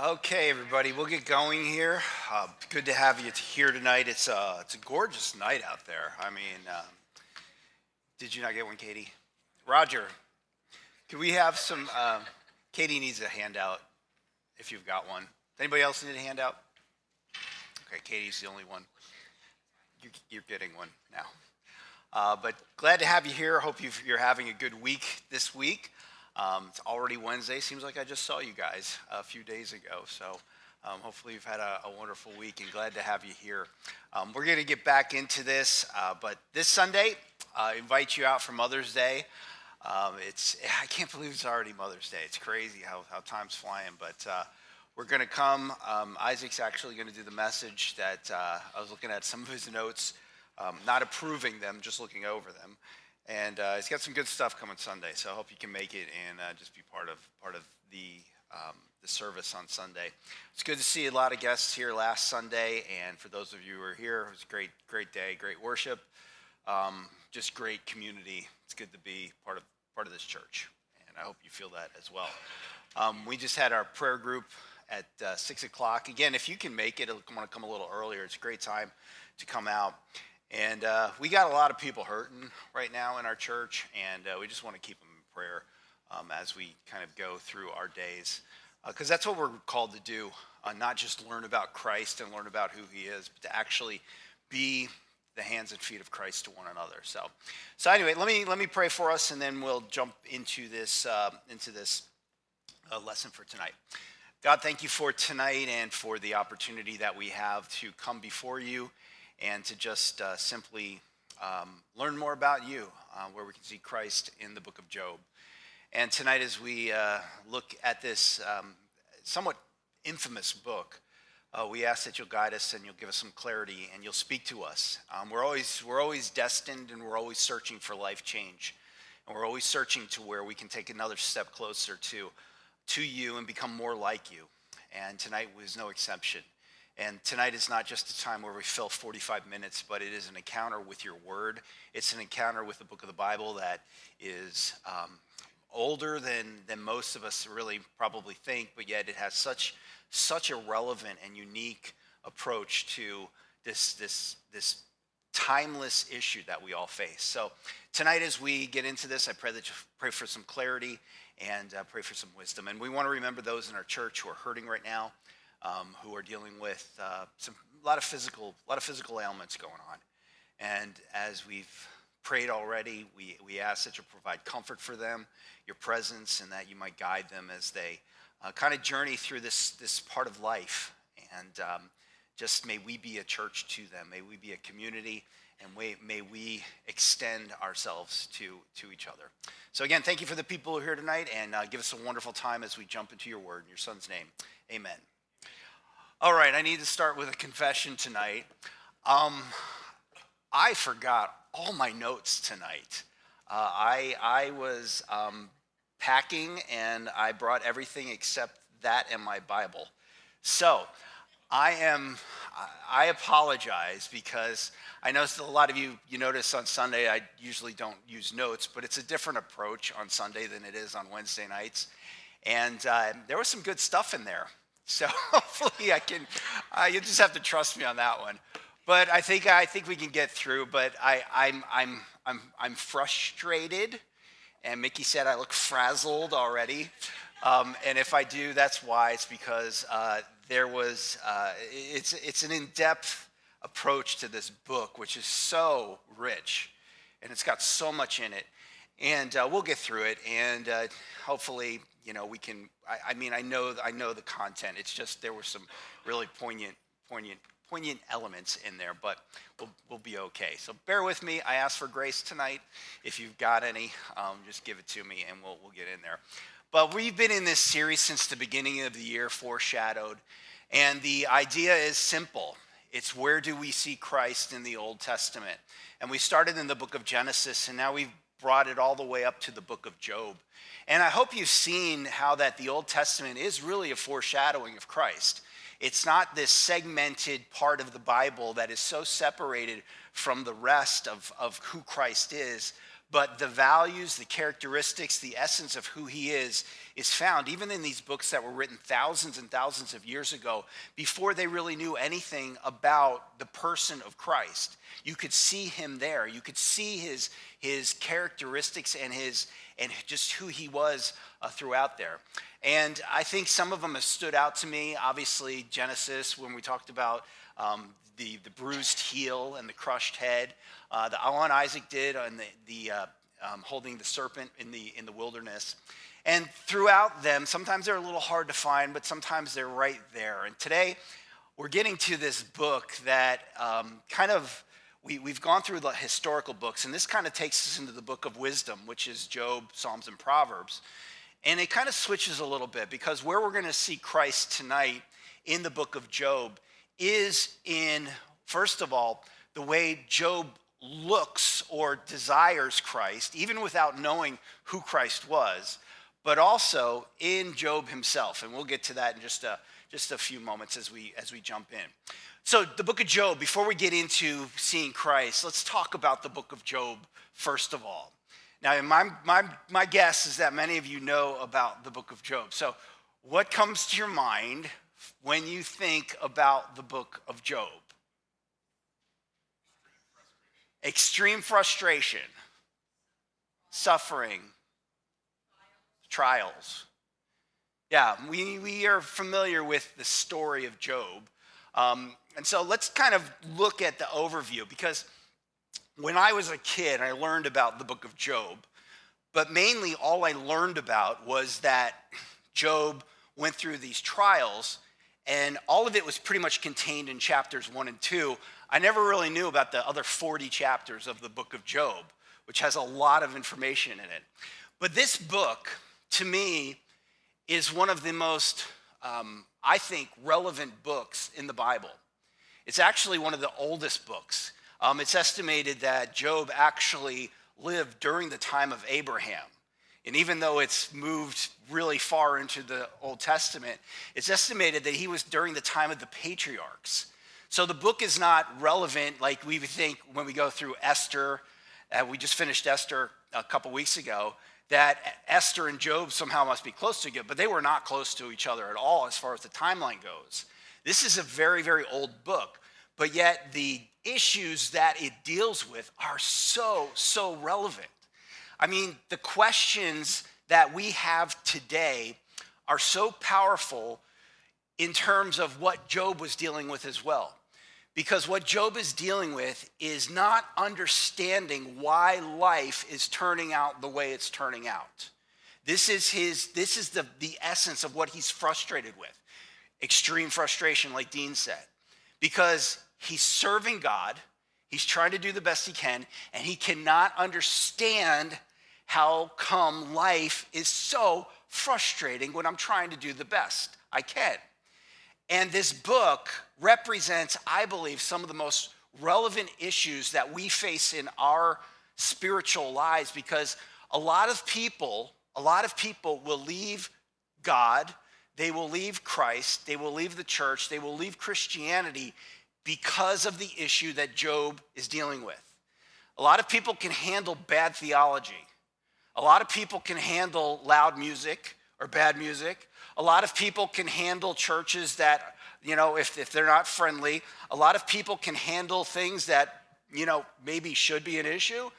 Okay, everybody, we'll get going here. Good to have you here tonight. It's a gorgeous night out there. Did you not get one, Katie? Roger, can we have some? Katie needs a handout if you've got one. Anybody else need a handout? Okay, Katie's the only one. You're getting one now. But glad to have you here. Hope you're having a good week this week. It's already Wednesday. Seems like I just saw you guys a few days ago. So hopefully you've had a wonderful week and glad to have you here. We're going to get back into this, but this Sunday, I invite you out for Mother's Day. I can't believe it's already Mother's Day. It's crazy how time's flying, but we're going to come. Isaac's actually going to do the message that I was looking at some of his notes, not approving them, just looking over them. And he's got some good stuff coming Sunday, so I hope you can make it and just be part of the service on Sunday. It's good to see a lot of guests here last Sunday, and for those of you who are here, it was a great day, great worship, just great community. It's good to be part of this church, and I hope you feel that as well. We just had our prayer group at 6 o'clock. Again, if you can make it, I want to come a little earlier. It's a great time to come out. And we got a lot of people hurting right now in our church, and we just want to keep them in prayer as we kind of go through our days. Because that's what we're called to do, not just learn about Christ and learn about who he is, but to actually be the hands and feet of Christ to one another. So anyway, let me pray for us, and then we'll jump into this lesson for tonight. God, thank you for tonight and for the opportunity that we have to come before you and to just simply learn more about you, where we can see Christ in the book of Job. And tonight as we look at this somewhat infamous book, we ask that you'll guide us and you'll give us some clarity and you'll speak to us. We're always destined and we're always searching for life change. And we're always searching to where we can take another step closer to you and become more like you. And tonight was no exception. And tonight is not just a time where we fill 45 minutes, but it is an encounter with your word. It's an encounter with the book of the Bible that is older than most of us really probably think, but yet it has such a relevant and unique approach to this timeless issue that we all face. So tonight as we get into this, I pray that you pray for some clarity and pray for some wisdom. And we want to remember those in our church who are hurting right now, who are dealing with a lot of physical ailments going on. And as we've prayed already, we ask that you provide comfort for them, your presence, and that you might guide them as they kind of journey through this part of life. And just may we be a church to them. May we be a community, and may we extend ourselves to each other. So again, thank you for the people who are here tonight, and give us a wonderful time as we jump into your word. In your son's name, amen. All right, I need to start with a confession tonight. I forgot all my notes tonight. I was packing and I brought everything except that and my Bible. So I apologize because I know a lot of you notice on Sunday I usually don't use notes, but it's a different approach on Sunday than it is on Wednesday nights. And there was some good stuff in there. So hopefully you'll just have to trust me on that one. But I think we can get through. But I'm frustrated, and Mickey said I look frazzled already. And if I do, that's why. It's because it's an in-depth approach to this book, which is so rich, and it's got so much in it. And we'll get through it, and hopefully, we can. I know the content. It's just there were some really poignant elements in there, but we'll be okay. So bear with me. I ask for grace tonight. If you've got any, just give it to me, and we'll get in there. But we've been in this series since the beginning of the year, Foreshadowed, and the idea is simple. It's where do we see Christ in the Old Testament? And we started in the book of Genesis, and now we've brought it all the way up to the book of Job. And I hope you've seen how that the Old Testament is really a foreshadowing of Christ. It's not this segmented part of the Bible that is so separated from the rest of who Christ is, but the values, the characteristics, the essence of who he is found even in these books that were written thousands and thousands of years ago before they really knew anything about the person of Christ. You could see him there. You could see his characteristics and just who he was throughout there. And I think some of them have stood out to me. Obviously, Genesis, when we talked about the bruised heel and the crushed head, the one Isaac did on the holding the serpent in the wilderness. And throughout them, sometimes they're a little hard to find, but sometimes they're right there. And today, we're getting to this book that we've gone through the historical books, and this kind of takes us into the book of wisdom, which is Job, Psalms, and Proverbs. And it kind of switches a little bit, because where we're going to see Christ tonight in the book of Job is in, first of all, the way Job looks or desires Christ, even without knowing who Christ was, but also in Job himself. And we'll get to that in just a few moments as we jump in. So the book of Job, before we get into seeing Christ, let's talk about the book of Job first of all. Now, my guess is that many of you know about the book of Job. So what comes to your mind when you think about the book of Job? Extreme frustration, suffering, trials. Yeah, we are familiar with the story of Job. And so let's kind of look at the overview, because when I was a kid, I learned about the book of Job, but mainly all I learned about was that Job went through these trials, and all of it was pretty much contained in chapters 1 and 2. I never really knew about the other 40 chapters of the book of Job, which has a lot of information in it. But this book, to me, is one of the most, I think, relevant books in the Bible. It's actually one of the oldest books. It's estimated that Job actually lived during the time of Abraham. And even though it's moved really far into the Old Testament, it's estimated that he was during the time of the patriarchs. So the book is not relevant like we would think when we go through Esther. We just finished Esther a couple weeks ago, that Esther and Job somehow must be close together, but they were not close to each other at all as far as the timeline goes. This is a very, very old book, but yet the issues that it deals with are so relevant. I mean, the questions that we have today are so powerful in terms of what Job was dealing with as well. Because what Job is dealing with is not understanding why life is turning out the way it's turning out. This is the essence of what he's frustrated with. Extreme frustration, like Dean said. Because he's serving God, he's trying to do the best he can, and he cannot understand how come life is so frustrating when I'm trying to do the best I can. And this book represents, I believe, some of the most relevant issues that we face in our spiritual lives, because a lot of people will leave God, they will leave Christ, they will leave the church, they will leave Christianity because of the issue that Job is dealing with. A lot of people can handle bad theology. A lot of people can handle loud music or bad music. A lot of people can handle churches that, if they're not friendly. A lot of people can handle things that, maybe should be an issue.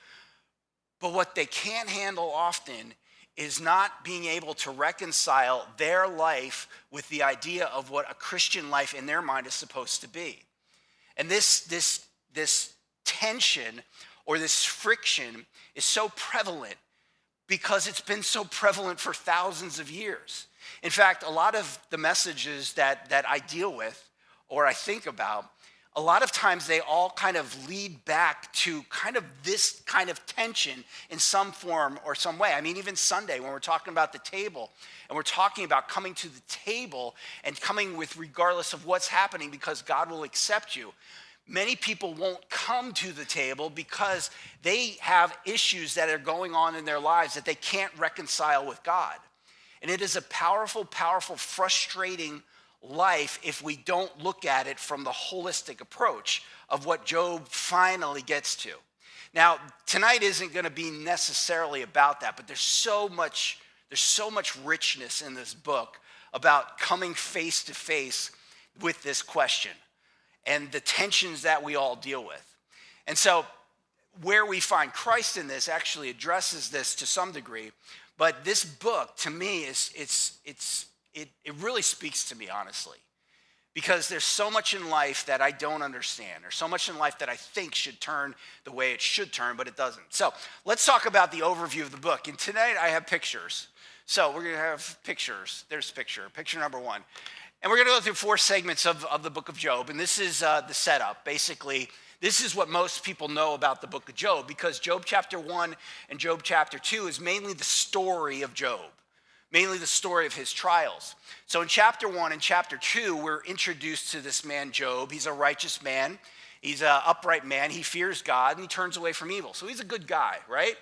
But what they can't handle often is not being able to reconcile their life with the idea of what a Christian life in their mind is supposed to be. And this tension or this friction is so prevalent because it's been so prevalent for thousands of years. In fact, a lot of the messages that I deal with or I think about, a lot of times they all kind of lead back to kind of this kind of tension in some form or some way. I mean, even Sunday when we're talking about the table and we're talking about coming to the table and coming with regardless of what's happening because God will accept you. Many people won't come to the table because they have issues that are going on in their lives that they can't reconcile with God. And it is a powerful, frustrating life if we don't look at it from the holistic approach of what Job finally gets to. Now, tonight isn't going to be necessarily about that, but there's so much richness in this book about coming face to face with this question and the tensions that we all deal with. And so where we find Christ in this actually addresses this to some degree, but this book to me it really speaks to me, honestly, because there's so much in life that I don't understand, or so much in life that I think should turn the way it should turn, but it doesn't. So let's talk about the overview of the book. And tonight I have pictures. So we're going to have pictures. There's picture number one. And we're going to go through 4 segments of the book of Job. And this is the setup. Basically, this is what most people know about the book of Job, because Job chapter 1 and Job chapter 2 is mainly the story of Job, mainly the story of his trials. So in chapter 1 and chapter 2, we're introduced to this man Job. He's a righteous man. He's an upright man. He fears God, and he turns away from evil. So he's a good guy, right?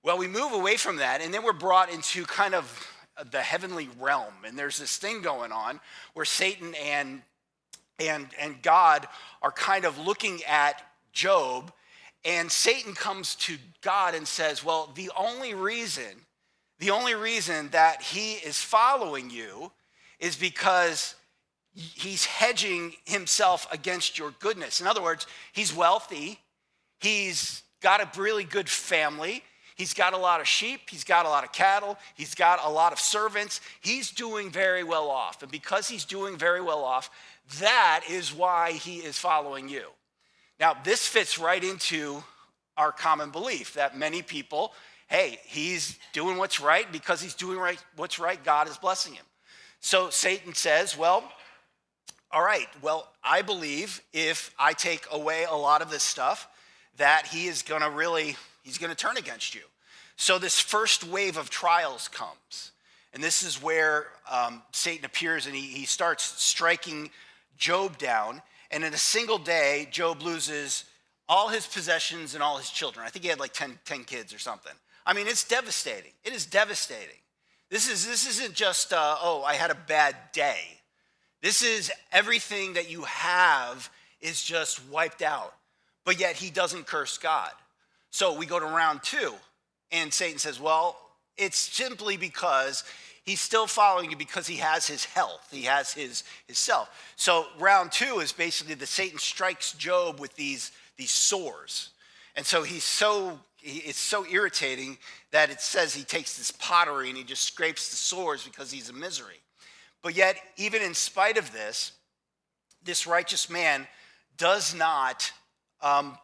Well, we move away from that, and then we're brought into kind of the heavenly realm. And there's this thing going on where Satan and God are kind of looking at Job, and Satan comes to God and says, well, the only reason that he is following you is because he's hedging himself against your goodness. In other words, he's wealthy, he's got a really good family, he's got a lot of sheep, he's got a lot of cattle, he's got a lot of servants, he's doing very well off. And because he's doing very well off, that is why he is following you. Now, this fits right into our common belief that many people, hey, he's doing what's right, because he's doing what's right, God is blessing him. So Satan says, well, all right, well, I believe if I take away a lot of this stuff, that he's going to turn against you. So this first wave of trials comes. And this is where Satan appears, and he starts striking Job down. And in a single day, Job loses all his possessions and all his children. I think he had like 10 kids or something. I mean, it's devastating. It is devastating. This isn't just, I had a bad day. This is everything that you have is just wiped out. But yet he doesn't curse God. So we go to round 2, and Satan says, well, it's simply because he's still following you because he has his health. He has his self. So round 2 is basically that Satan strikes Job with these sores. And so it's so irritating that it says he takes this pottery and he just scrapes the sores because he's in misery. But yet, even in spite of this righteous man does not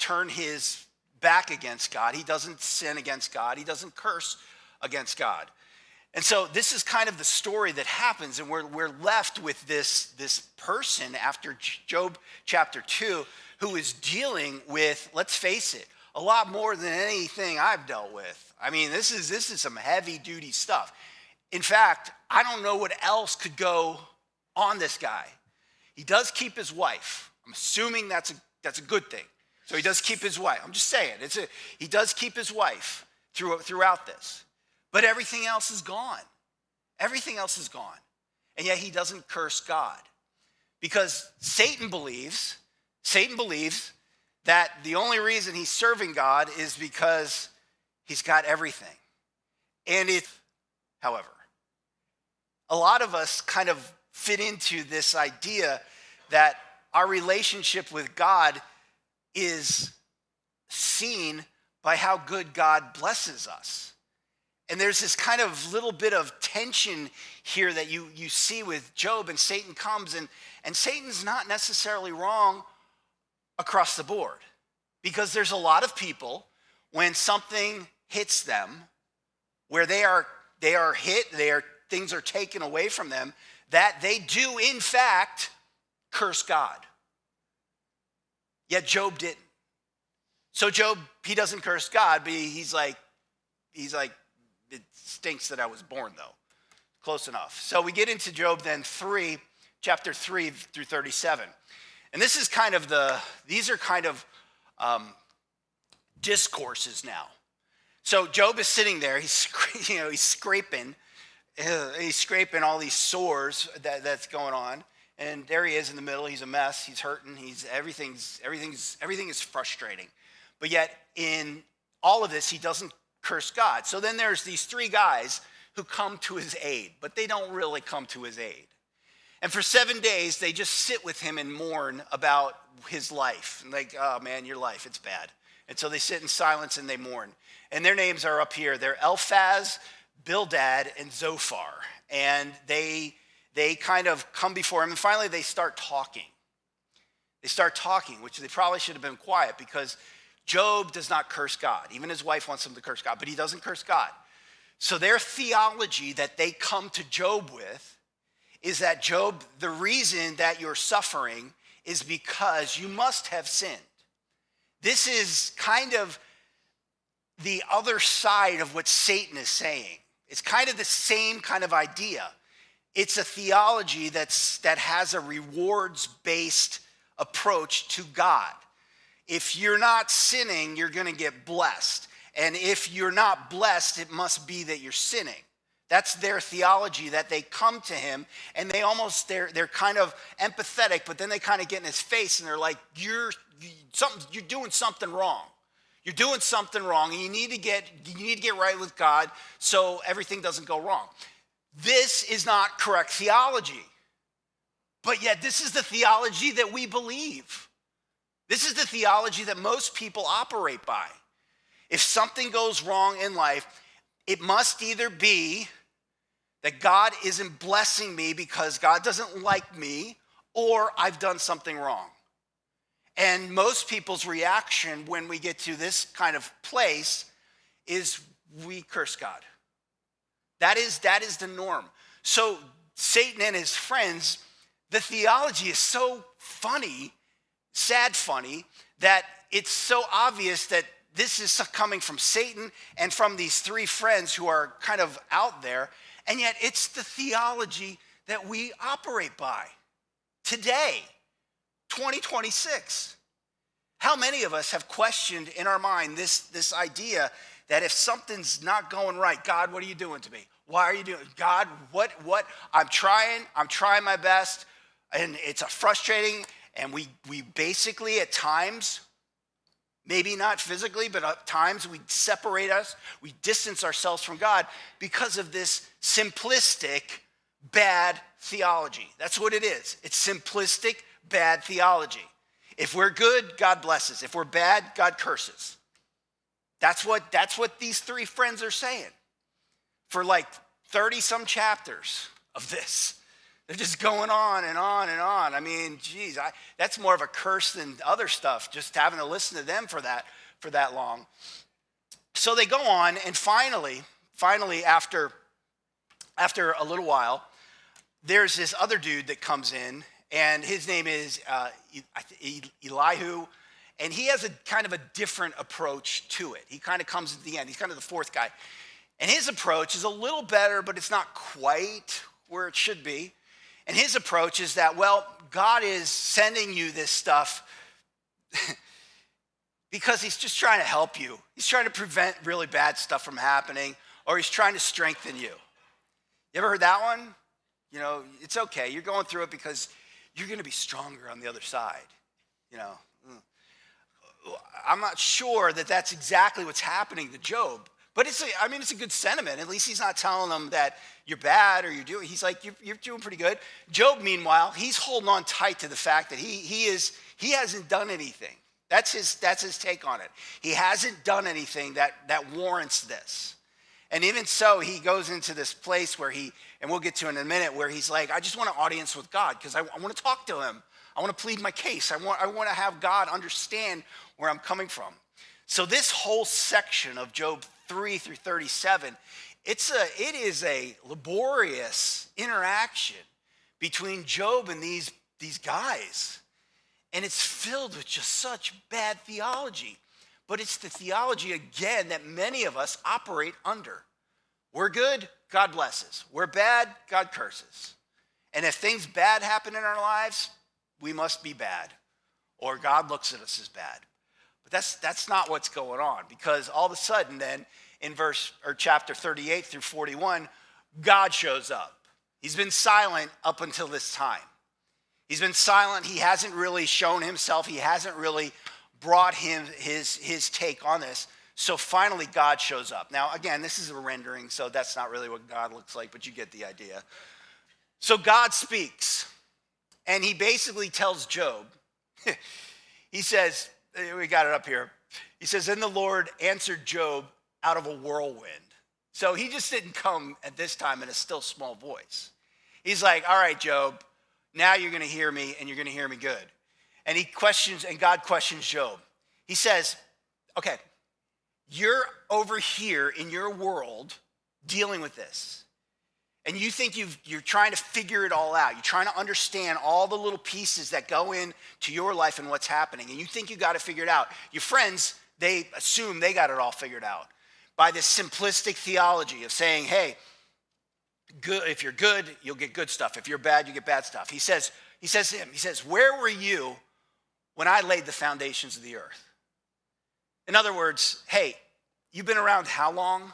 turn his back against God. He doesn't sin against God. He doesn't curse against God. And so this is kind of the story that happens, and we're left with this person after Job chapter 2 who is dealing with, let's face it, a lot more than anything I've dealt with. I mean, this is some heavy-duty stuff. In fact, I don't know what else could go on this guy. He does keep his wife. I'm assuming that's a good thing. So he does keep his wife. I'm just saying, he does keep his wife throughout this. But everything else is gone. Everything else is gone. And yet he doesn't curse God. Because Satan believes that the only reason he's serving God is because he's got everything. And however, a lot of us kind of fit into this idea that our relationship with God is seen by how good God blesses us. And there's this kind of little bit of tension here that you see with Job, and Satan comes, and Satan's not necessarily wrong across the board. Because there's a lot of people, when something hits them, where they are hit, things are taken away from them, that they do in fact curse God. Yet Job didn't. So Job, he doesn't curse God, but he's like, it stinks that I was born, though. Close enough. So we get into Job then chapter 3 through 37. And this is these are kind of discourses now. So Job is sitting there, he's scraping all these sores that's going on. And there he is in the middle, he's a mess, he's hurting, everything is frustrating. But yet in all of this, he doesn't curse God. So then there's these three guys who come to his aid, but they don't really come to his aid. And for 7 days, they just sit with him and mourn about his life. And like, oh man, your life, it's bad. And so they sit in silence and they mourn. And their names are up here. They're Eliphaz, Bildad, and Zophar. And they kind of come before him, and finally they start talking. They start talking, which they probably should have been quiet, because Job does not curse God. Even his wife wants him to curse God, but he doesn't curse God. So their theology that they come to Job with is that, Job, the reason that you're suffering is because you must have sinned. This is kind of the other side of what Satan is saying. It's kind of the same kind of idea. It's a theology that has a rewards-based approach to God. If you're not sinning, you're going to get blessed. And if you're not blessed, it must be that you're sinning. That's their theology, that they come to him and they're kind of empathetic, but then they kind of get in his face and they're like, you're doing something wrong. You're doing something wrong, and you need to get right with God so everything doesn't go wrong. This is not correct theology. But yet this is the theology that we believe. This is the theology that most people operate by. If something goes wrong in life, it must either be that God isn't blessing me because God doesn't like me, or I've done something wrong. And most people's reaction when we get to this kind of place is we curse God. That is the norm. So Satan and his friends, the theology is so funny, sad funny, that it's so obvious that this is coming from Satan and from these three friends who are kind of out there, and yet it's the theology that we operate by today, 2026. How many of us have questioned in our mind this idea that if something's not going right, God, what are you doing to me? Why are you doing it? God, what? I'm trying my best, and it's frustrating, and we basically at times, maybe not physically, but at times we separate us, we distance ourselves from God because of this simplistic, bad theology. That's what it is. It's simplistic, bad theology. If we're good, God blesses. If we're bad, God curses. That's what these three friends are saying for like 30-some chapters of this. They're just going on and on and on. I mean, geez, that's more of a curse than other stuff, just having to listen to them for that long. So they go on, and finally, after a little while, there's this other dude that comes in, and his name is Elihu, and he has a kind of a different approach to it. He kind of comes at the end. He's kind of the fourth guy. And his approach is a little better, but it's not quite where it should be. And his approach is that, well, God is sending you this stuff because he's just trying to help you. He's trying to prevent really bad stuff from happening, or he's trying to strengthen you. You ever heard that one? You know, it's okay. You're going through it because you're going to be stronger on the other side. You know, I'm not sure that that's exactly what's happening to Job. But it's a good sentiment. At least he's not telling them that you're bad or he's like, you're doing pretty good. Job, meanwhile, he's holding on tight to the fact that he hasn't done anything. That's his take on it. He hasn't done anything that warrants this. And even so, he goes into this place where and we'll get to in a minute, where he's like, I just want an audience with God because I want to talk to him. I want to plead my case. I want to have God understand where I'm coming from. So this whole section of Job 3 through 37, it is a laborious interaction between Job and these guys. And it's filled with just such bad theology. But it's the theology, again, that many of us operate under. We're good, God blesses. We're bad, God curses. And if things bad happen in our lives, we must be bad. Or God looks at us as bad. But that's not what's going on, because all of a sudden then in chapter 38 through 41, God shows up. He's been silent up until this time. He's been silent. He hasn't really shown himself. He hasn't really brought him his take on this. So finally God shows up. Now again, this is a rendering, so that's not really what God looks like, but you get the idea. So God speaks, and he basically tells Job, he says, we got it up here. He says, then the Lord answered Job out of a whirlwind. So he just didn't come at this time in a still small voice. He's like, all right, Job, now you're going to hear me, and you're going to hear me good. And God questions Job. He says, okay, you're over here in your world dealing with this. And you think you're trying to figure it all out. You're trying to understand all the little pieces that go into your life and what's happening. And you think you got it figured out. Your friends, they assume they got it all figured out by this simplistic theology of saying, hey, good, if you're good, you'll get good stuff. If you're bad, you get bad stuff. He says to him, where were you when I laid the foundations of the earth? In other words, hey, you've been around how long?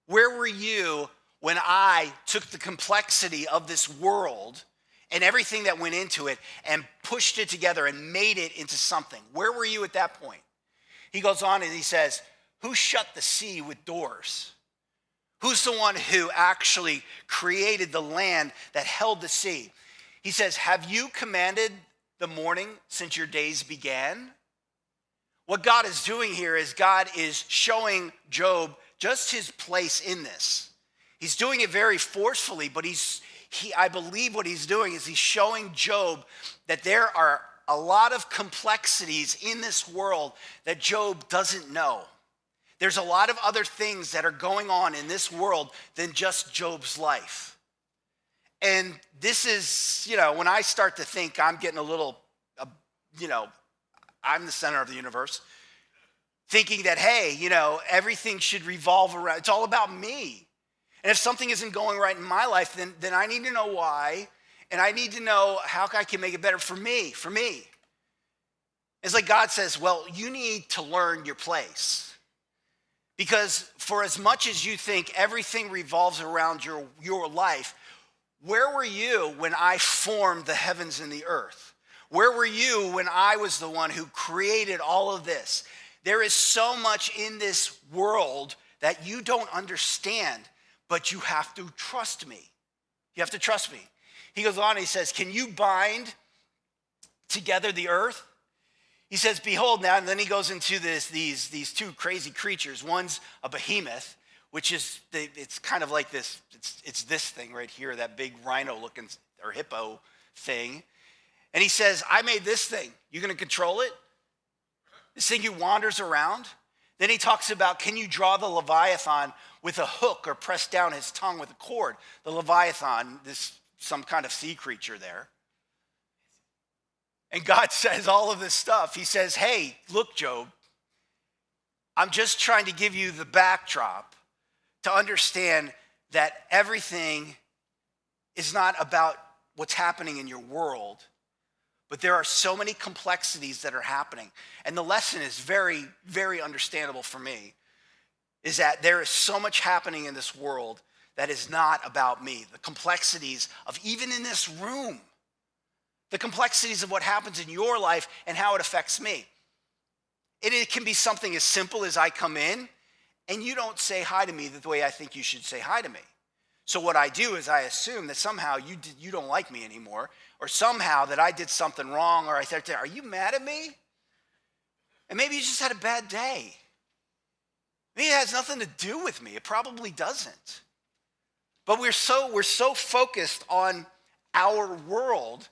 Where were you when I took the complexity of this world and everything that went into it and pushed it together and made it into something? Where were you at that point? He goes on and he says, who shut the sea with doors? Who's the one who actually created the land that held the sea? He says, have you commanded the morning since your days began? What God is doing here is God is showing Job just his place in this. He's doing it very forcefully, but I believe what he's doing is he's showing Job that there are a lot of complexities in this world that Job doesn't know. There's a lot of other things that are going on in this world than just Job's life. And this is, when I start to think I'm getting a little, I'm the center of the universe, thinking that, hey, everything should revolve around, it's all about me. And if something isn't going right in my life, then I need to know why, and I need to know how I can make it better for me. It's like God says, well, you need to learn your place. Because for as much as you think everything revolves around your life, where were you when I formed the heavens and the earth? Where were you when I was the one who created all of this? There is so much in this world that you don't understand, but you have to trust me. You have to trust me. He goes on and he says, can you bind together the earth? He says, behold now, and then he goes into these two crazy creatures. One's a behemoth, which is, it's kind of like this, it's this thing right here, that big rhino looking, or hippo thing. And he says, I made this thing. You gonna control it? This thing who wanders around? Then he talks about, can you draw the Leviathan with a hook or press down his tongue with a cord? The Leviathan, some kind of sea creature there. And God says all of this stuff. He says, hey, look, Job, I'm just trying to give you the backdrop to understand that everything is not about what's happening in your world, but there are so many complexities that are happening. And the lesson is very, very understandable for me, is that there is so much happening in this world that is not about me. The complexities of even in this room, the complexities of what happens in your life and how it affects me. It can be something as simple as I come in and you don't say hi to me the way I think you should say hi to me. So what I do is I assume that somehow you don't like me anymore, or somehow that I did something wrong, or I said, are you mad at me? And maybe you just had a bad day. Maybe it has nothing to do with me. It probably doesn't. But we're so focused on our world,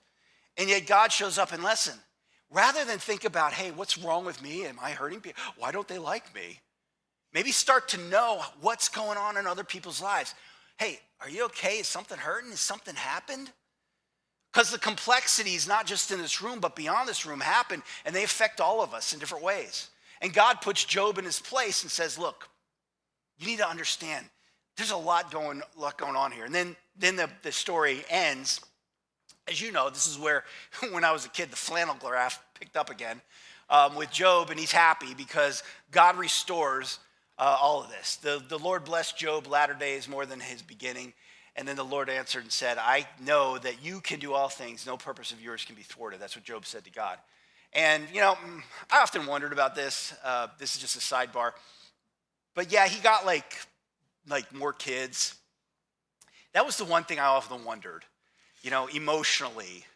and yet God shows up and listen. Rather than think about, hey, what's wrong with me? Am I hurting people? Why don't they like me? Maybe start to know what's going on in other people's lives. Hey, are you okay? Is something hurting? Has something happened? Because the complexities, not just in this room, but beyond this room, happen, and they affect all of us in different ways. And God puts Job in his place and says, look, you need to understand, there's a lot going on here. And then the story ends. As you know, this is where, when I was a kid, the flannel graph picked up again with Job, and he's happy because God restores all of this. The Lord blessed Job latter days more than his beginning. And then the Lord answered and said, I know that you can do all things. No purpose of yours can be thwarted. That's what Job said to God. And, I often wondered about this. This is just a sidebar. But yeah, he got like more kids. That was the one thing I often wondered, emotionally.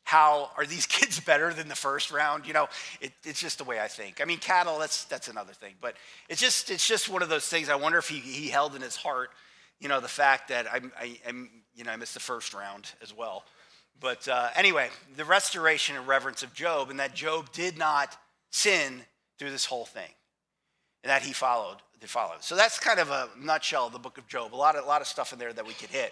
How are these kids better than the first round? It's just the way I think. I mean, cattle, that's another thing. But it's just one of those things. I wonder if he held in his heart, the fact that I missed the first round as well. But anyway, the restoration and reverence of Job, and that Job did not sin through this whole thing, and that he followed. So that's kind of a nutshell of the book of Job. A lot of stuff in there that we could hit.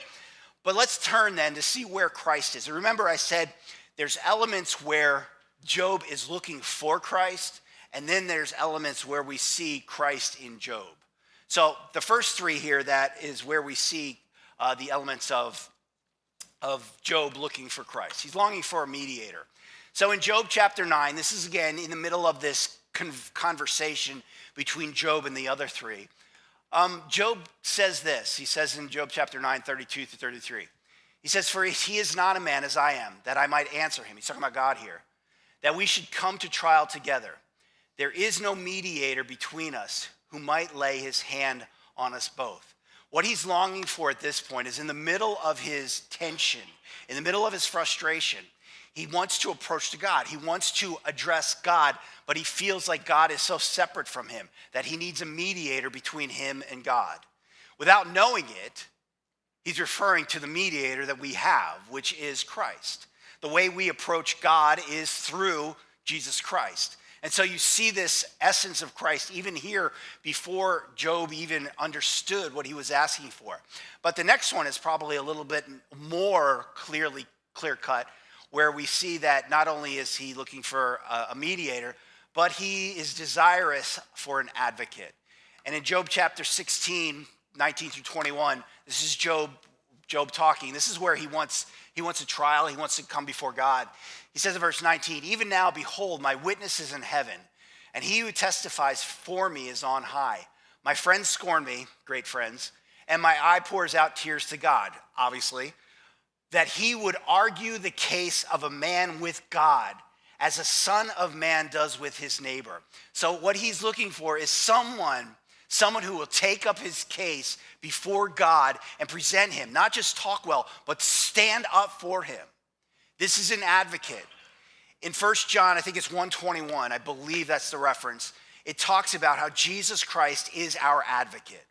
But let's turn then to see where Christ is. And remember, I said there's elements where Job is looking for Christ, and then there's elements where we see Christ in Job. So the first three here, that is where we see the elements of Job looking for Christ. He's longing for a mediator. So in Job chapter 9, this is again in the middle of this conversation between Job and the other three. Job says this. He says in Job chapter 9, 32 to 33. He says, "For he is not a man as I am, that I might answer him." He's talking about God here. "That we should come to trial together. There is no mediator between us who might lay his hand on us both." What he's longing for at this point is in the middle of his tension, in the middle of his frustration, he wants to approach to God. He wants to address God, but he feels like God is so separate from him that he needs a mediator between him and God. Without knowing it, he's referring to the mediator that we have, which is Christ. The way we approach God is through Jesus Christ. And so you see this essence of Christ even here before Job even understood what he was asking for. But the next one is probably a little bit more clear cut, where we see that not only is he looking for a mediator, but he is desirous for an advocate. And in Job chapter 16, 19 through 21, this is Job talking. This is where he wants a trial. He wants to come before God. He says in verse 19, "Even now, behold, my witness is in heaven, and he who testifies for me is on high. My friends scorn me," great friends, "and my eye pours out tears to God," obviously, "that he would argue the case of a man with God, as a son of man does with his neighbor." So what he's looking for is someone who will take up his case before God and present him, not just talk well, but stand up for him. This is an advocate. In 1 John, I think it's 1:21, I believe that's the reference, it talks about how Jesus Christ is our advocate.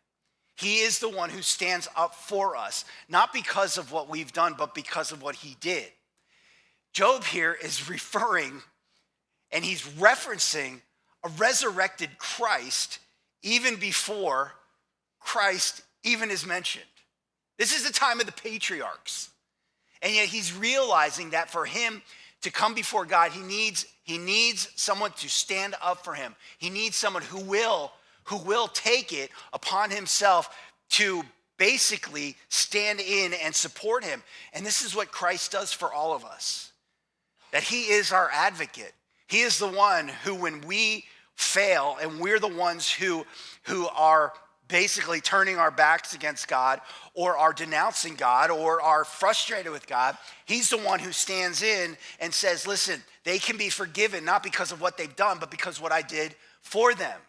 He is the one who stands up for us, not because of what we've done, but because of what he did. Job here is referring, and he's referencing a resurrected Christ even before Christ even is mentioned. This is the time of the patriarchs. And yet he's realizing that for him to come before God, he needs someone to stand up for him. He needs someone who will take it upon himself to basically stand in and support him. And this is what Christ does for all of us. That he is our advocate. He is the one who, when we fail and we're the ones who are basically turning our backs against God or are denouncing God or are frustrated with God, he's the one who stands in and says, listen, they can be forgiven not because of what they've done, but because of what I did for them.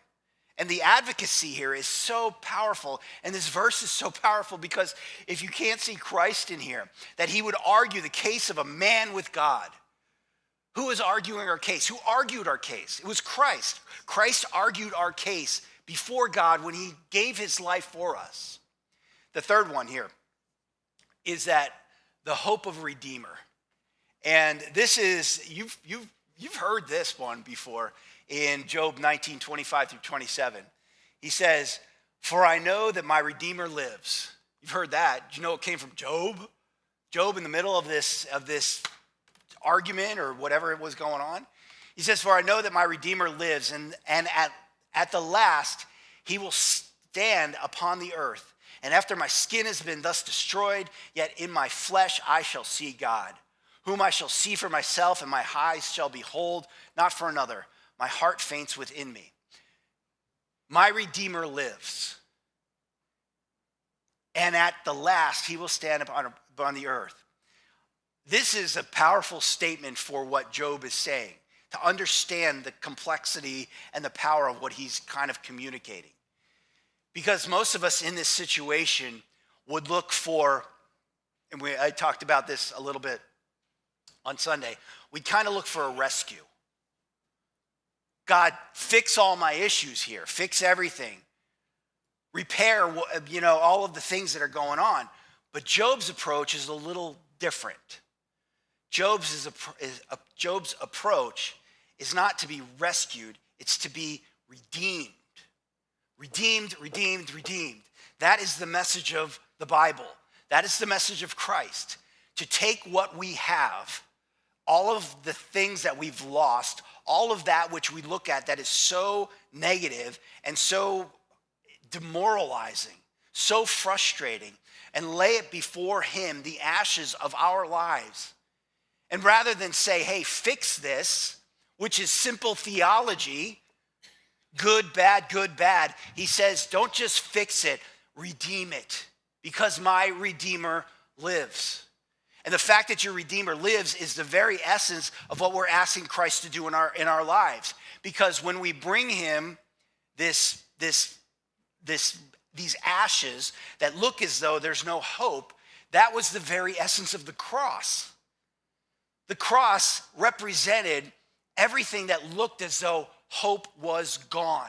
And the advocacy here is so powerful. And this verse is so powerful because if you can't see Christ in here, that he would argue the case of a man with God. Who was arguing our case? Who argued our case? It was Christ. Christ argued our case before God when he gave his life for us. The third one here is that the hope of a Redeemer. And this is, you've heard this one before in Job 19, 25 through 27. He says, "For I know that my Redeemer lives." You've heard that. Do you know it came from Job? Job in the middle of this argument or whatever it was going on. He says, "For I know that my Redeemer lives, and at the last he will stand upon the earth. And after my skin has been thus destroyed, yet in my flesh I shall see God, whom I shall see for myself, and my eyes shall behold, not for another. My heart faints within me. My Redeemer lives, and at the last he will stand upon the earth." This is a powerful statement for what Job is saying. to understand the complexity and the power of what he's kind of communicating. Because most of us in this situation would look for, and I talked about this a little bit on Sunday, we'd kind of look for a rescue. God, fix all my issues here, fix everything, repair, all of the things that are going on. But Job's approach is a little different. Job's approach is not to be rescued, it's to be redeemed. Redeemed, redeemed, redeemed. That is the message of the Bible. That is the message of Christ. To take what we have, all of the things that we've lost, all of that which we look at that is so negative and so demoralizing, so frustrating, and lay it before him, the ashes of our lives. And rather than say, hey, fix this, which is simple theology, good, bad, he says, don't just fix it, redeem it, because my Redeemer lives. And the fact that your Redeemer lives is the very essence of what we're asking Christ to do in our lives. Because when we bring him these ashes that look as though there's no hope, that was the very essence of the cross. The cross represented everything that looked as though hope was gone.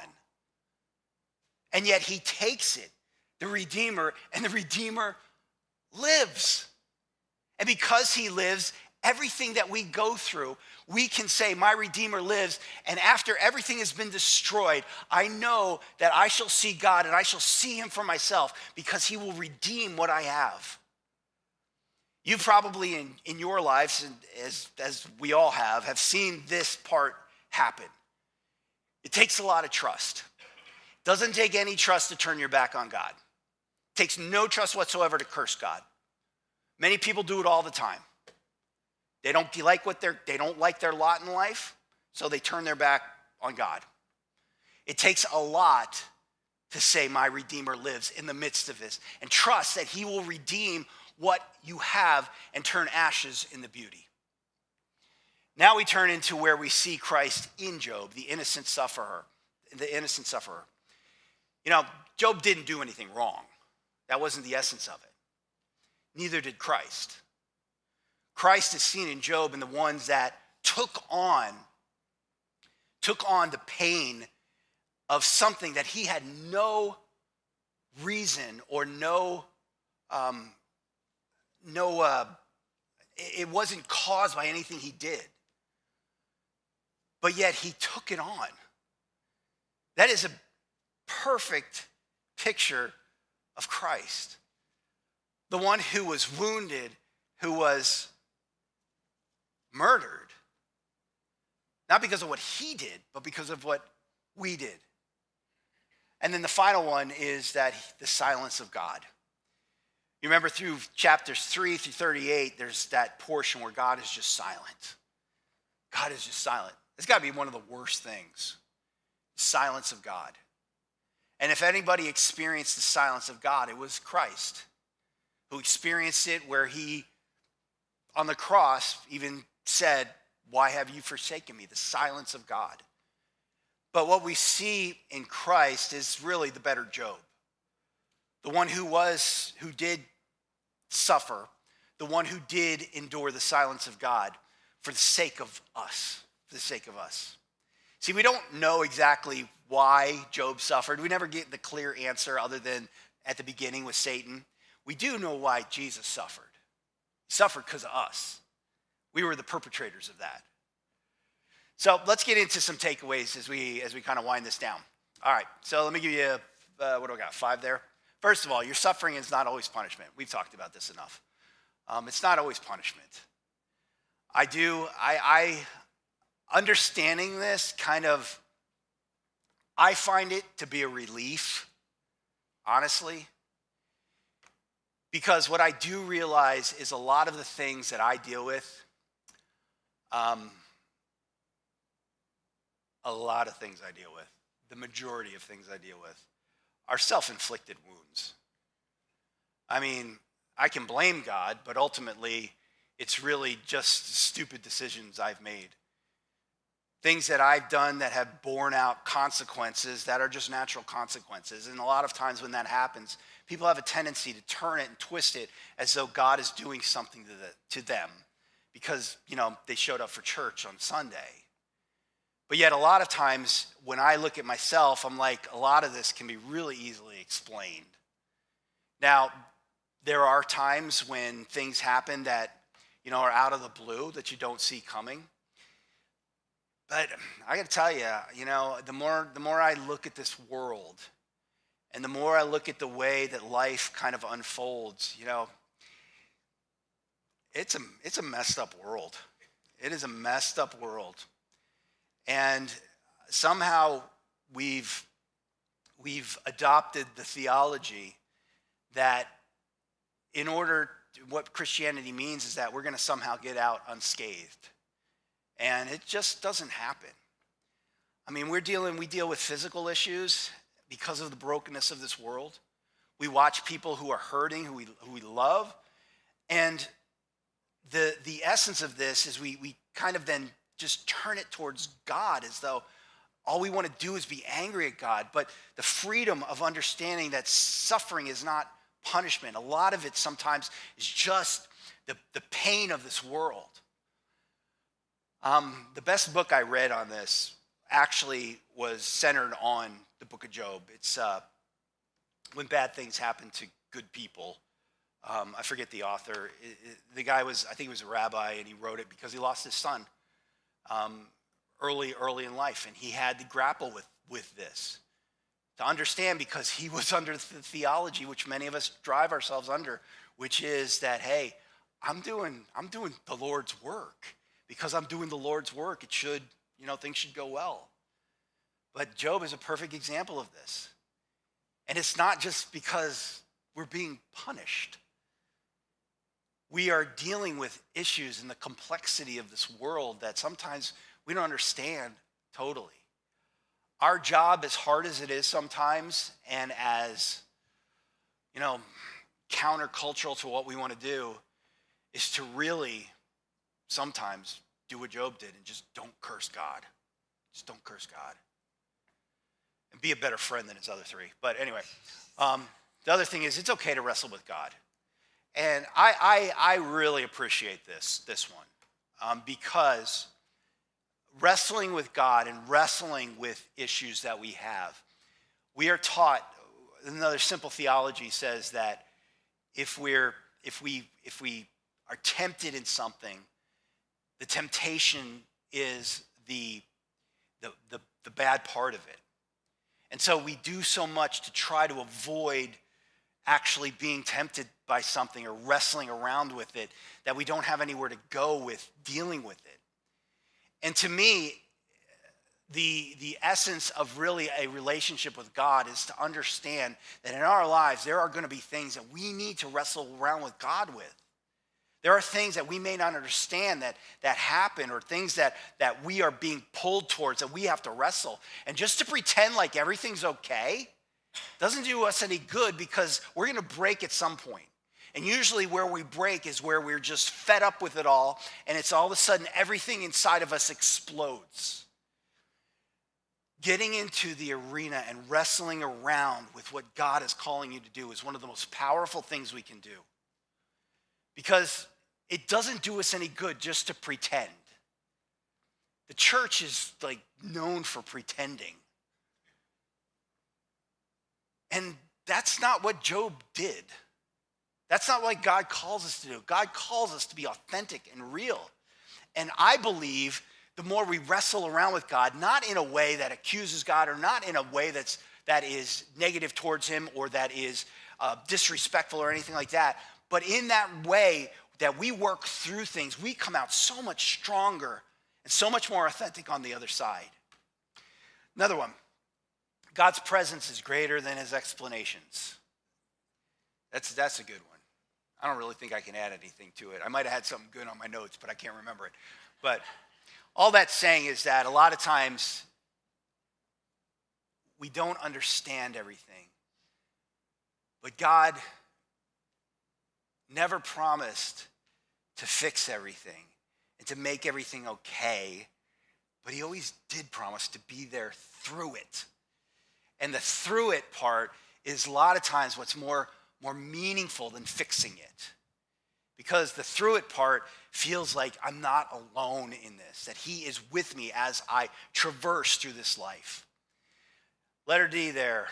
And yet he takes it, the Redeemer, and the Redeemer lives. And because he lives, everything that we go through, we can say, my Redeemer lives, and after everything has been destroyed, I know that I shall see God and I shall see him for myself because he will redeem what I have. You probably in your lives, as we all have seen this part happen. It takes a lot of trust. It doesn't take any trust to turn your back on God. It takes no trust whatsoever to curse God. Many people do it all the time. They don't like their lot in life, so they turn their back on God. It takes a lot to say, my Redeemer lives in the midst of this, and trust that he will redeem what you have and turn ashes into beauty. Now we turn into where we see Christ in Job, the innocent sufferer. Job didn't do anything wrong. That wasn't the essence of it. Neither did Christ. Christ is seen in Job and the ones that took on the pain of something that he had no reason or it wasn't caused by anything he did. But yet he took it on. That is a perfect picture of Christ. The one who was wounded, who was murdered, not because of what he did, but because of what we did. And then the final one is that the silence of God. You remember through chapters 3 through 38, there's that portion where God is just silent. God is just silent. It's got to be one of the worst things. Silence of God. And if anybody experienced the silence of God, it was Christ, who experienced it where he, on the cross, even said, why have you forsaken me? The silence of God. But what we see in Christ is really the better Job. The one who did suffer, the one who did endure the silence of God for the sake of us, See, we don't know exactly why Job suffered. We never get the clear answer other than at the beginning with Satan. We do know why Jesus suffered. He suffered because of us. We were the perpetrators of that. So let's get into some takeaways as we kind of wind this down. All right, so let me give you, what do I got, 5 there? First of all, your suffering is not always punishment. We've talked about this enough. It's not always punishment. Understanding this I find it to be a relief, honestly, because what I do realize is a lot of the things that I deal with, the majority of things I deal with, are self-inflicted wounds. I mean, I can blame God, but ultimately, it's really just stupid decisions I've made. things that I've done that have borne out consequences that are just natural consequences. And a lot of times when that happens, people have a tendency to turn it and twist it as though God is doing something to them because, they showed up for church on Sunday. But yet a lot of times when I look at myself, I'm like, a lot of this can be really easily explained. Now, there are times when things happen that, are out of the blue that you don't see coming. But I got to tell you, the more I look at this world and the more I look at the way that life kind of unfolds, it's a messed up world. It is a messed up world. And somehow we've adopted the theology that what Christianity means is that we're going to somehow get out unscathed. And it just doesn't happen. I mean, we deal with physical issues because of the brokenness of this world. We watch people who are hurting, who we love. And the essence of this is we kind of then just turn it towards God as though all we want to do is be angry at God. But the freedom of understanding that suffering is not punishment. A lot of it sometimes is just the pain of this world. The best book I read on this actually was centered on the book of Job. It's When Bad Things Happen to Good People. I forget the author. The guy I think he was a rabbi, and he wrote it because he lost his son early in life, and he had to grapple with this to understand, because he was under the theology which many of us drive ourselves under, which is that, hey, I'm doing the Lord's work. Because I'm doing the Lord's work, it should, things should go well. But Job is a perfect example of this. And it's not just because we're being punished. We are dealing with issues in the complexity of this world that sometimes we don't understand totally. Our job, as hard as it is sometimes, and as, countercultural to what we want to do, is to really sometimes do what Job did and just don't curse God. Just don't curse God. And be a better friend than his other three. But anyway, the other thing is, it's okay to wrestle with God. And I really appreciate this one because wrestling with God and wrestling with issues that we have, we are taught, another simple theology says that if we are tempted in something, the temptation is the bad part of it. And so we do so much to try to avoid actually being tempted by something or wrestling around with it that we don't have anywhere to go with dealing with it. And to me, the essence of really a relationship with God is to understand that in our lives, there are going to be things that we need to wrestle around with God with. There are things that we may not understand that happen, or things that we are being pulled towards that we have to wrestle. And just to pretend like everything's okay doesn't do us any good, because we're going to break at some point. And usually where we break is where we're just fed up with it all, and it's all of a sudden everything inside of us explodes. Getting into the arena and wrestling around with what God is calling you to do is one of the most powerful things we can do. Because it doesn't do us any good just to pretend. The church is known for pretending. And that's not what Job did. That's not what God calls us to do. God calls us to be authentic and real. And I believe the more we wrestle around with God, not in a way that accuses God, or not in a way that is negative towards him, or that is disrespectful or anything like that, but in that way that we work through things, we come out so much stronger and so much more authentic on the other side. Another one, God's presence is greater than his explanations. That's a good one. I don't really think I can add anything to it. I might have had something good on my notes, but I can't remember it. But all that's saying is that a lot of times we don't understand everything. But God never promised to fix everything and to make everything okay but he always did promise to be there through it. And the through it part is a lot of times what's more meaningful than fixing it. Because the through it part feels like I'm not alone in this, that he is with me as I traverse through this life. Letter D there,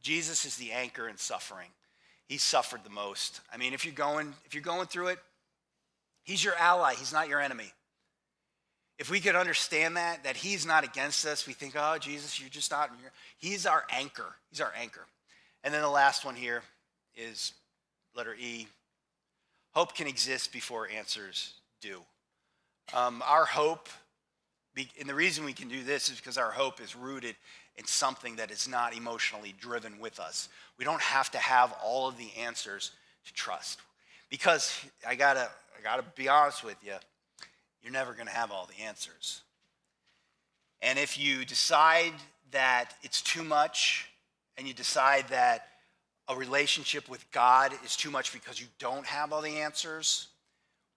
Jesus is the anchor in suffering. He suffered the most. I mean, if you're going through it, he's your ally, he's not your enemy. If we could understand that he's not against us, we think, oh, Jesus, you're just not. He's our anchor. He's our anchor. And then the last one here is letter E. Hope can exist before answers do. Our hope, and the reason we can do this is because our hope is rooted in something that is not emotionally driven with us. We don't have to have all of the answers to trust. Because I gotta be honest with you, you're never going to have all the answers. And if you decide that it's too much, and you decide that a relationship with God is too much because you don't have all the answers,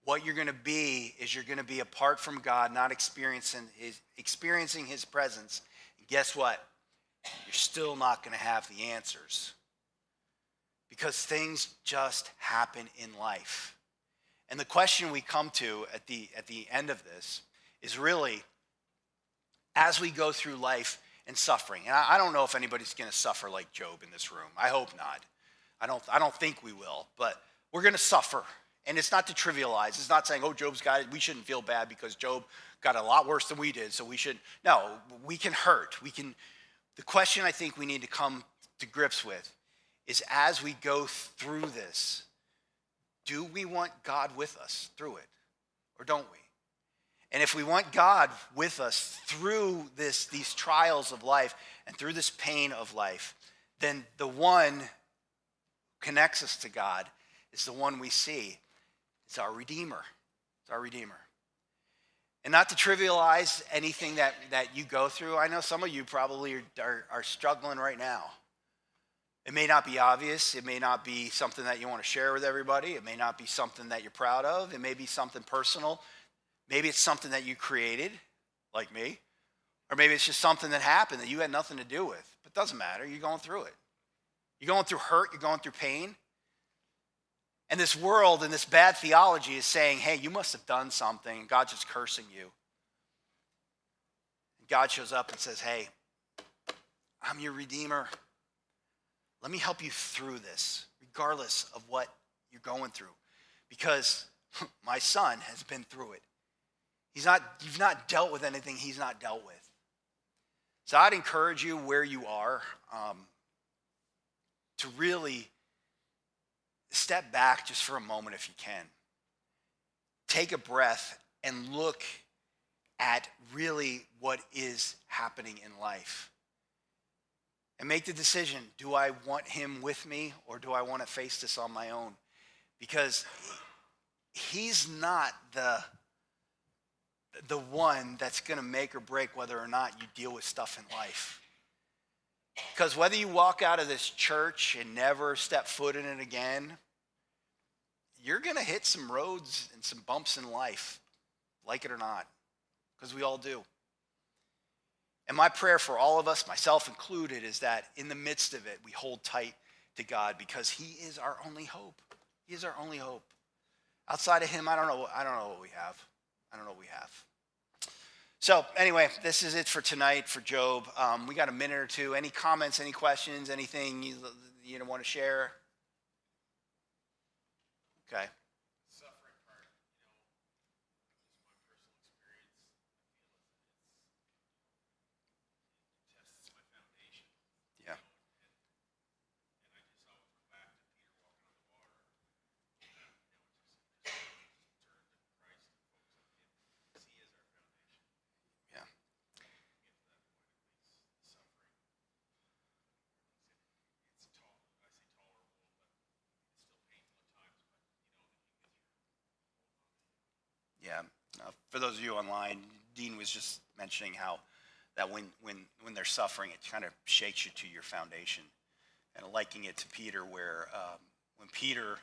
what you're going to be is you're going to be apart from God, not experiencing his presence. And guess what? You're still not going to have the answers. Because things just happen in life. And the question we come to at the end of this is really, as we go through life and suffering, and I don't know if anybody's going to suffer like Job in this room. I hope not. I don't think we will, but we're going to suffer. And it's not to trivialize. It's not saying, oh, Job's got it. We shouldn't feel bad because Job got a lot worse than we did, so we should. No, we can hurt. The question I think we need to come to grips with is, as we go through this, do we want God with us through it, or don't we? And if we want God with us through these trials of life and through this pain of life, then the one who connects us to God is the one we see. It's our Redeemer. It's our Redeemer. And not to trivialize anything that you go through. I know some of you probably are struggling right now. It may not be obvious. It may not be something that you want to share with everybody. It may not be something that you're proud of. It may be something personal. Maybe it's something that you created, like me. Or maybe it's just something that happened that you had nothing to do with. But it doesn't matter. You're going through it. You're going through hurt. You're going through pain. And this world and this bad theology is saying, hey, you must have done something, and God's just cursing you. And God shows up and says, hey, I'm your Redeemer. Let me help you through this, regardless of what you're going through. Because my son has been through it. You've not dealt with anything he's not dealt with. So I'd encourage you where you are to really step back just for a moment if you can. Take a breath and look at really what is happening in life. And make the decision, do I want him with me or do I want to face this on my own? Because he's not the one that's going to make or break whether or not you deal with stuff in life. Because whether you walk out of this church and never step foot in it again, you're going to hit some roads and some bumps in life, like it or not, because we all do. And my prayer for all of us, myself included, is that in the midst of it, we hold tight to God because he is our only hope. He is our only hope. Outside of him, I don't know what we have. I don't know what we have. So anyway, this is it for tonight for Job. We got a minute or two. Any comments, any questions, anything you want to share? Okay. Suffering part, just my personal experience, I feel as if it tests my foundation. Yeah. And I just always go back to Peter walking on the water. Just turn to Christ and focus on him, because he is our foundation. Yeah. Get to that point, at least the suffering. It's tolerable, but it's still painful at times. But Yeah. For those of you online, Dean was just mentioning how that when they're suffering, it kind of shakes you to your foundation. And liking it to Peter, where when Peter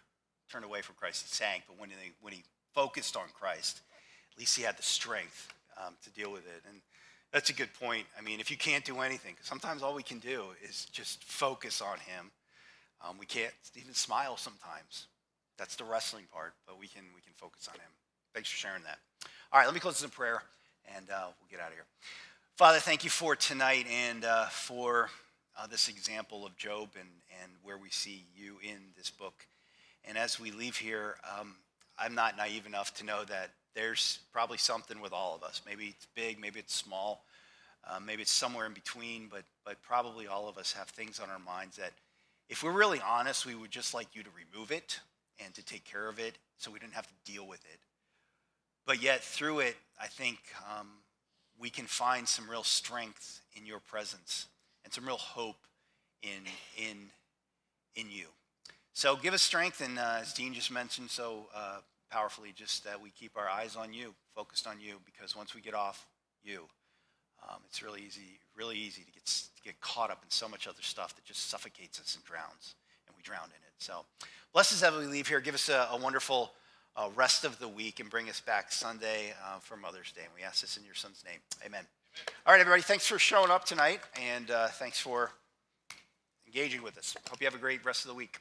turned away from Christ, he sank. But when he focused on Christ, at least he had the strength to deal with it. And that's a good point. I mean, if you can't do anything, 'cause sometimes all we can do is just focus on him. We can't even smile sometimes. That's the wrestling part, but we can focus on him. Thanks for sharing that. All right, let me close this in prayer, and we'll get out of here. Father, thank you for tonight and for this example of Job and where we see you in this book. And as we leave here, I'm not naive enough to know that there's probably something with all of us. Maybe it's big, maybe it's small, maybe it's somewhere in between, but probably all of us have things on our minds that if we're really honest, we would just like you to remove it and to take care of it so we didn't have to deal with it. But yet through it, I think we can find some real strength in your presence and some real hope in you. So give us strength, and as Dean just mentioned so powerfully, just that we keep our eyes on you, focused on you, because once we get off you, it's really easy to get caught up in so much other stuff that just suffocates us and drowns, and we drown in it. So bless us as we leave here. Give us a wonderful rest of the week, and bring us back Sunday for Mother's Day. And we ask this in your son's name. Amen. All right, everybody, thanks for showing up tonight, and thanks for engaging with us. Hope you have a great rest of the week.